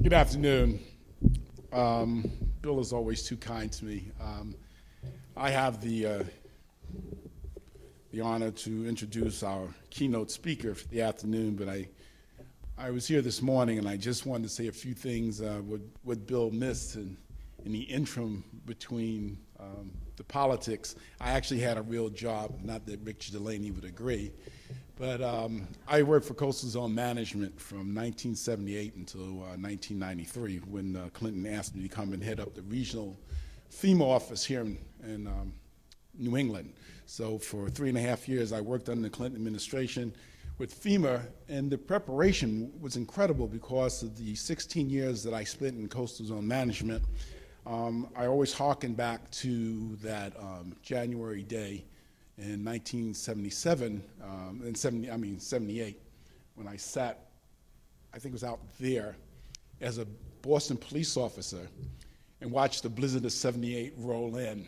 Good afternoon. Bill is always too kind to me. I have the honor to introduce our keynote speaker for the afternoon, but I was here this morning and I just wanted to say a few things what Bill missed in the interim between the politics. I actually had a real job, not that Richard Delaney would agree, but I worked for Coastal Zone Management from 1978 until 1993 when Clinton asked me to come and head up the regional FEMA office here in New England. So for 3.5 years, I worked under the Clinton administration with FEMA, and the preparation was incredible because of the 16 years that I spent in Coastal Zone Management. I always hearken back to that January day in 1977, 78, when I sat, I think it was out there, as a Boston police officer and watched the blizzard of 78 roll in.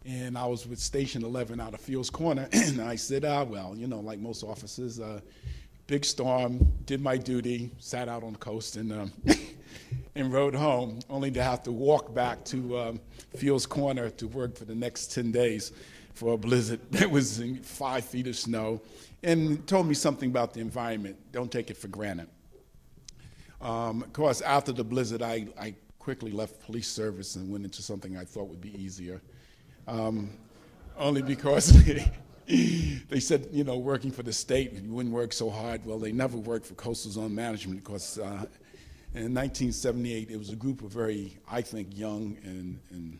And I was with Station 11 out of Fields Corner, and I said, well, you know, like most officers, big storm, did my duty, sat out on the coast, and and rode home, only to have to walk back to Fields Corner to work for the next 10 days for a blizzard that was in 5 feet of snow, and told me something about the environment. Don't take it for granted. Of course, after the blizzard, I quickly left police service and went into something I thought would be easier. Only because they said, you know, working for the state, you wouldn't work so hard. Well, they never worked for Coastal Zone Management because in 1978, it was a group of very, I think, young and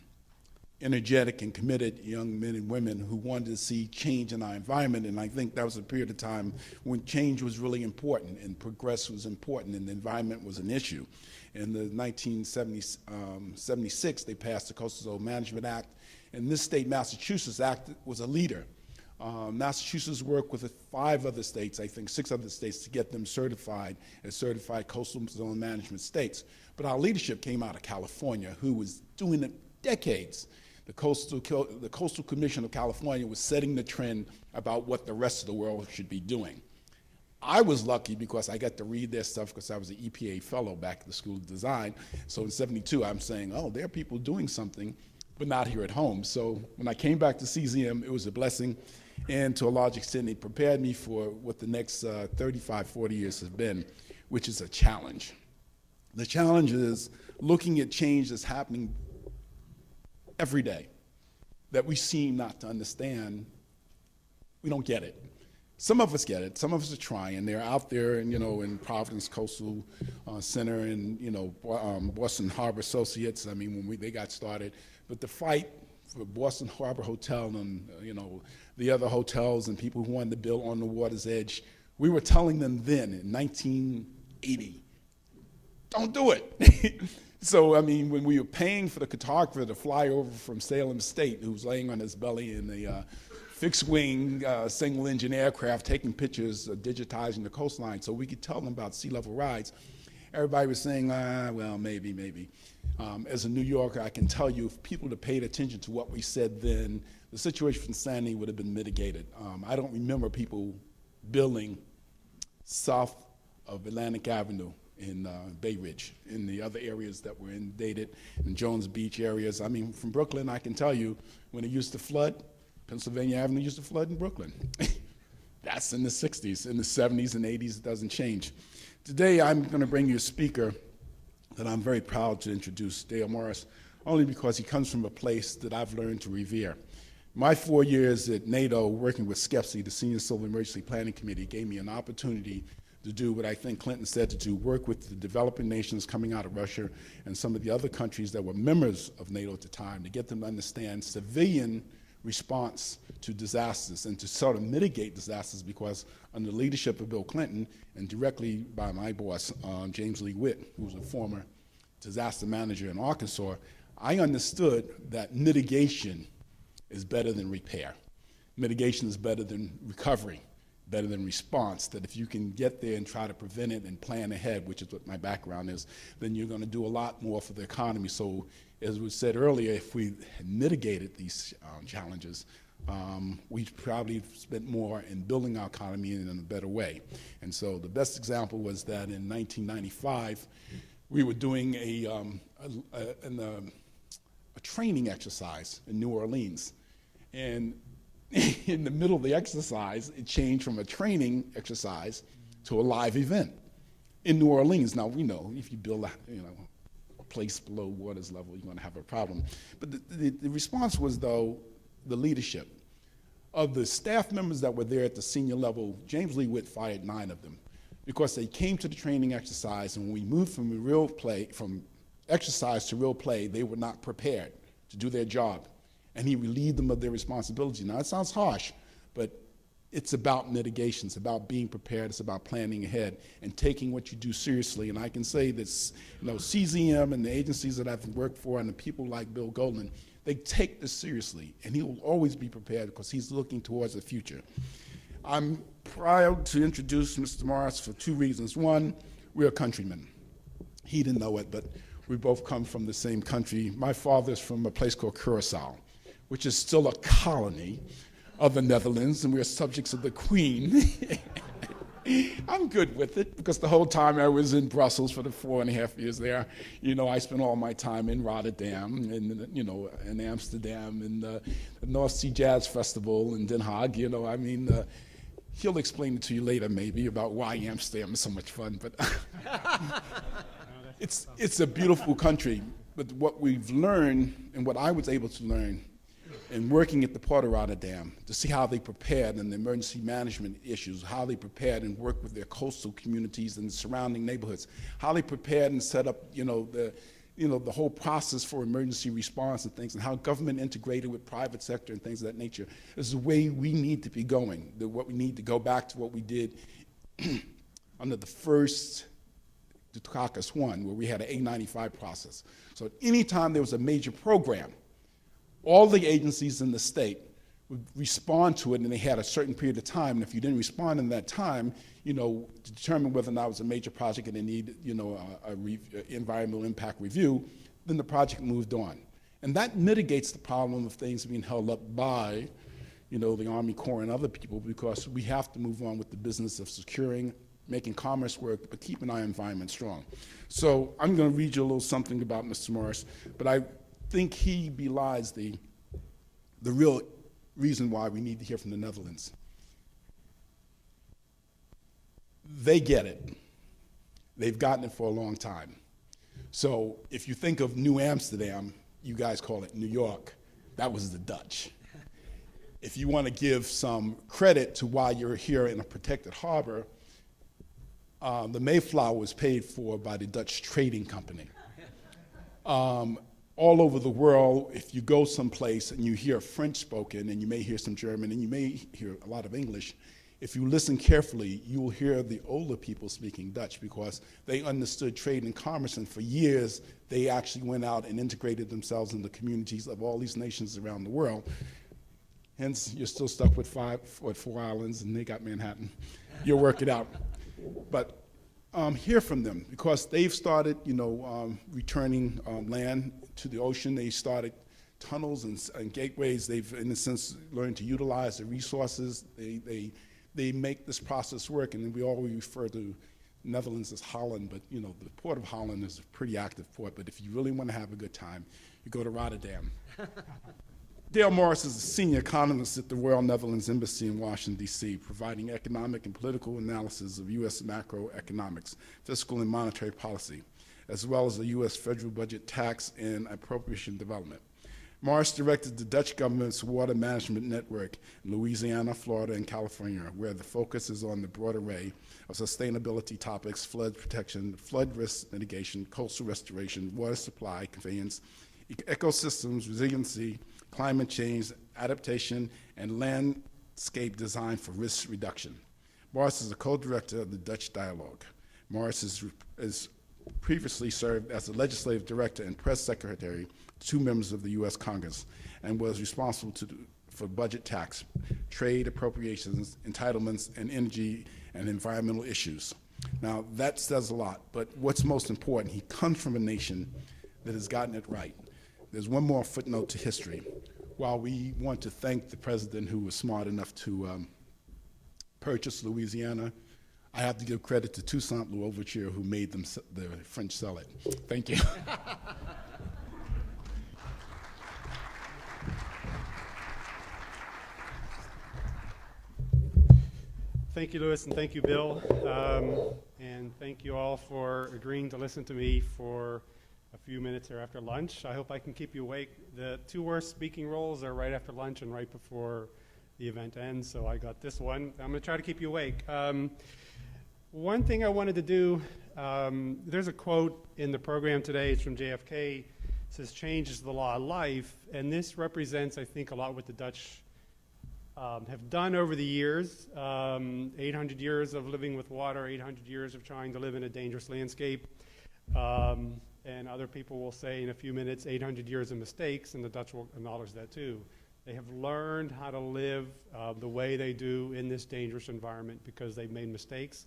energetic and committed young men and women who wanted to see change in our environment. And I think that was a period of time when change was really important and progress was important and the environment was an issue. In the 1976, they passed the Coastal Zone Management Act. And this state, Massachusetts Act, was a leader. Massachusetts worked with 5 other states, I think 6 other states, to get them certified as certified coastal zone management states. But our leadership came out of California, who was doing it decades. The Coastal Commission of California was setting the trend about what the rest of the world should be doing. I was lucky because I got to read their stuff because I was an EPA fellow back at the School of Design. So in '72, I'm saying, oh, there are people doing something, but not here at home. So when I came back to CZM, it was a blessing, and to a large extent, it prepared me for what the next 35, 40 years have been, which is a challenge. The challenge is looking at change that's happening every day that we seem not to understand. We don't get it. Some of us get it. Some of us are trying. They're out there, and in Providence Coastal Center and Boston Harbor Associates. I mean, when they got started, but the fight for Boston Harbor Hotel and the other hotels and people who wanted to build on the water's edge, we were telling them then in 1980, don't do it. So, I mean, when we were paying for the photographer to fly over from Salem State, who was laying on his belly in the fixed-wing, single-engine aircraft, taking pictures, digitizing the coastline, so we could tell them about sea level rise, everybody was saying, well, maybe. As a New Yorker, I can tell you, if people had paid attention to what we said then, the situation from Sandy would have been mitigated. I don't remember people building south of Atlantic Avenue in Bay Ridge, in the other areas that were inundated, in Jones Beach areas. I mean, from Brooklyn, I can tell you, when it used to flood, Pennsylvania Avenue used to flood in Brooklyn. That's in the 60s. In the 70s and 80s, it doesn't change. Today, I'm going to bring you a speaker that I'm very proud to introduce, Dale Morris, only because he comes from a place that I've learned to revere. My 4 years at NATO, working with SCEPSI, the Senior Civil Emergency Planning Committee, gave me an opportunity to do what I think Clinton said to do, work with the developing nations coming out of Russia and some of the other countries that were members of NATO at the time to get them to understand civilian response to disasters and to sort of mitigate disasters, because under the leadership of Bill Clinton and directly by my boss, James Lee Witt, who was a former disaster manager in Arkansas, I understood that mitigation is better than repair. Mitigation is better than recovery, better than response, that if you can get there and try to prevent it and plan ahead, which is what my background is, then you're going to do a lot more for the economy. So as was said earlier, if we had mitigated these challenges, we probably spent more in building our economy in a better way. And so the best example was that in 1995, we were doing a training exercise in New Orleans. And in the middle of the exercise, it changed from a training exercise to a live event in New Orleans. Now, we know if you build a place below water's level, you're going to have a problem. But the response was, though, the leadership. Of the staff members that were there at the senior level, James Lee Witt fired 9 of them because they came to the training exercise, and when we moved from exercise to real play, they were not prepared to do their job. And he relieved them of their responsibility. Now, it sounds harsh, but it's about mitigation. It's about being prepared. It's about planning ahead and taking what you do seriously. And I can say this, CZM and the agencies that I've worked for and the people like Bill Goldman, they take this seriously, and he will always be prepared because he's looking towards the future. I'm proud to introduce Mr. Morris for 2 reasons. One, we're countrymen. He didn't know it, but we both come from the same country. My father's from a place called Curaçao, which is still a colony of the Netherlands, and we're subjects of the Queen. I'm good with it because the whole time I was in Brussels for the 4.5 years there, I spent all my time in Rotterdam and, in Amsterdam and the North Sea Jazz Festival in Den Haag. He'll explain it to you later maybe about why Amsterdam is so much fun, but it's a beautiful country. But what we've learned and what I was able to learn in working at the Port of Rotterdam to see how they prepared in the emergency management issues, how they prepared and worked with their coastal communities and surrounding neighborhoods, how they prepared and set up, the whole process for emergency response and things, and how government integrated with private sector and things of that nature. This is the way we need to be going. What we need to go back to what we did under the first Dukakis 1, where we had an A95 process. So at any time there was a major program, all the agencies in the state would respond to it, and they had a certain period of time. And if you didn't respond in that time, to determine whether or not it was a major project and they need, environmental impact review, then the project moved on. And that mitigates the problem of things being held up by, the Army Corps and other people, because we have to move on with the business of securing, making commerce work, but keeping our environment strong. So I'm going to read you a little something about Mr. Morris, but I think he belies the real reason why we need to hear from the Netherlands. They get it. They've gotten it for a long time. So if you think of New Amsterdam, you guys call it New York. That was the Dutch. If you want to give some credit to why you're here in a protected harbor, the Mayflower was paid for by the Dutch Trading Company. All over the world, if you go someplace and you hear French spoken, and you may hear some German, and you may hear a lot of English, if you listen carefully, you will hear the older people speaking Dutch because they understood trade and commerce, and for years, they actually went out and integrated themselves in the communities of all these nations around the world. Hence, you're still stuck with 4 islands, and they got Manhattan. You'll work it out. But hear from them because they've started, returning land to the ocean. They started tunnels and gateways. They've, in a sense, learned to utilize the resources. They make this process work, and we always refer to Netherlands as Holland, but the Port of Holland is a pretty active port. But if you really want to have a good time, you go to Rotterdam. Dale Morris is a senior economist at the Royal Netherlands Embassy in Washington, D.C., providing economic and political analysis of U.S. macroeconomics, fiscal and monetary policy, as well as the U.S. federal budget, tax, and appropriation development. Morris directed the Dutch government's water management network in Louisiana, Florida, and California, where the focus is on the broad array of sustainability topics: flood protection, flood risk mitigation, coastal restoration, water supply conveyance, ecosystems, resiliency, climate change, adaptation, and landscape design for risk reduction. Morris is a co-director of the Dutch Dialogue. Morris has previously served as the legislative director and press secretary to 2 members of the U.S. Congress and was responsible for budget, tax, trade, appropriations, entitlements, and energy and environmental issues. Now, that says a lot, but what's most important, he comes from a nation that has gotten it right. There's one more footnote to history. While we want to thank the president who was smart enough to purchase Louisiana, I have to give credit to Toussaint Louverture, who made them the French sell it. Thank you. Thank you, Louis, and thank you, Bill. And thank you all for agreeing to listen to me for a few minutes here after lunch. I hope I can keep you awake. The two worst speaking roles are right after lunch and right before the event ends, so I got this one. I'm going to try to keep you awake. One thing I wanted to do, there's a quote in the program today, it's from JFK, it says, "Change is the law of life," and this represents, I think, a lot what the Dutch have done over the years. 800 years of living with water, 800 years of trying to live in a dangerous landscape. And other people will say in a few minutes, 800 years of mistakes, and the Dutch will acknowledge that too. They have learned how to live the way they do in this dangerous environment because they've made mistakes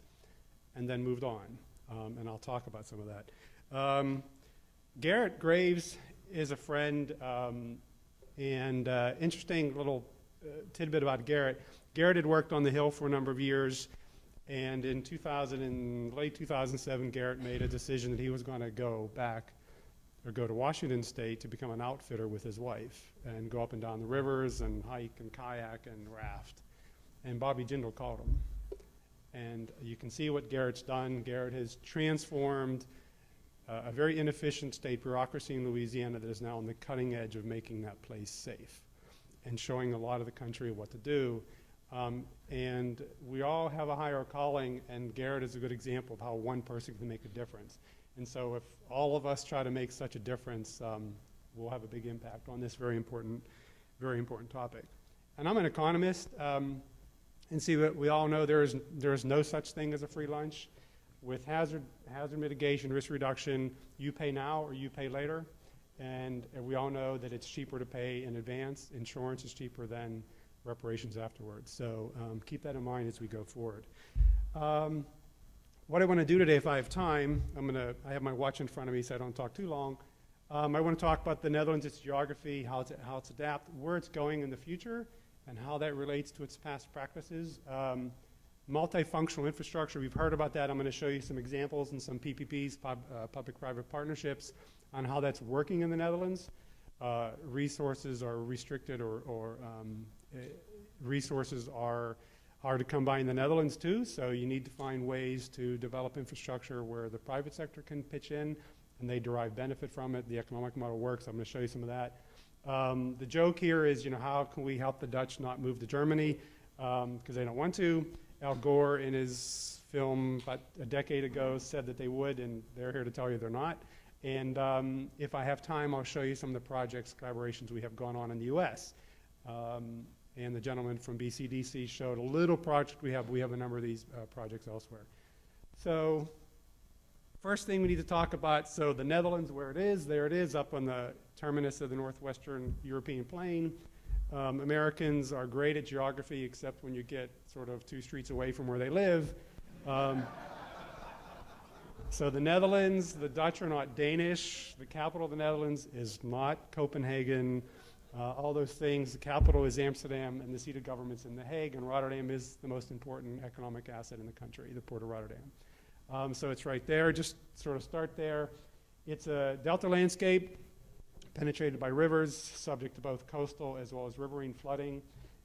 and then moved on. And I'll talk about some of that. Garrett Graves is a friend, and interesting little tidbit about Garrett. Garrett had worked on the Hill for a number of years, and in late 2007, Garrett made a decision that he was going to go to Washington State to become an outfitter with his wife and go up and down the rivers and hike and kayak and raft. And Bobby Jindal called him. And you can see what Garrett's done. Garrett has transformed a very inefficient state bureaucracy in Louisiana that is now on the cutting edge of making that place safe and showing a lot of the country what to do. And we all have a higher calling, and Garrett is a good example of how one person can make a difference. And so if all of us try to make such a difference, we'll have a big impact on this very important topic. And I'm an economist, and see, what we all know, there is no such thing as a free lunch. With hazard mitigation, risk reduction, you pay now or you pay later. And we all know that it's cheaper to pay in advance. Insurance is cheaper than reparations afterwards. So keep that in mind as we go forward. What I want to do today, if I have time, I have my watch in front of me so I don't talk too long. I want to talk about the Netherlands, its geography, how it's adapted, where it's going in the future, and how that relates to its past practices. Multifunctional infrastructure, we've heard about that. I'm going to show you some examples and some PPPs, public-private partnerships, on how that's working in the Netherlands. Resources are restricted or resources are hard to come by in the Netherlands too, so you need to find ways to develop infrastructure where the private sector can pitch in and they derive benefit from it. The economic model works. I'm going to show you some of that. The joke here is, how can we help the Dutch not move to Germany because they don't want to. Al Gore, in his film about a decade ago, said that they would, and they're here to tell you they're not. And if I have time, I'll show you some of the projects, collaborations we have gone on in the U.S. And the gentleman from BCDC showed a little project we have. We have a number of these projects elsewhere. So first thing we need to talk about, so the Netherlands, where it is, there it is, up on the terminus of the northwestern European plain. Americans are great at geography, except when you get sort of 2 streets away from where they live. So the Netherlands, the Dutch are not Danish. The capital of the Netherlands is not Copenhagen. All those things. The capital is Amsterdam, and the seat of government's in The Hague, and Rotterdam is the most important economic asset in the country, the Port of Rotterdam. So it's right there. Just sort of start there. It's a delta landscape, penetrated by rivers, subject to both coastal as well as riverine flooding.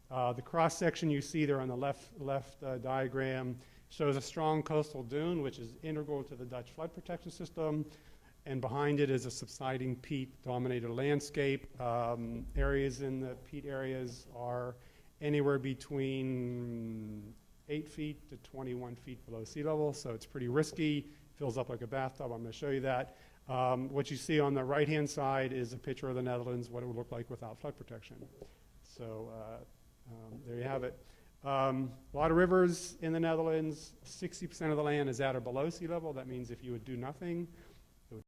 The cross-section you see there on the left diagram shows a strong coastal dune, which is integral to the Dutch flood protection system, and behind it is a subsiding peat-dominated landscape. Areas in the peat areas are anywhere between 8 feet to 21 feet below sea level, so it's pretty risky. Fills up like a bathtub. I'm going to show you that. What you see on the right-hand side is a picture of the Netherlands, what it would look like without flood protection. So there you have it. A lot of rivers in the Netherlands. 60% of the land is at or below sea level. That means if you would do nothing,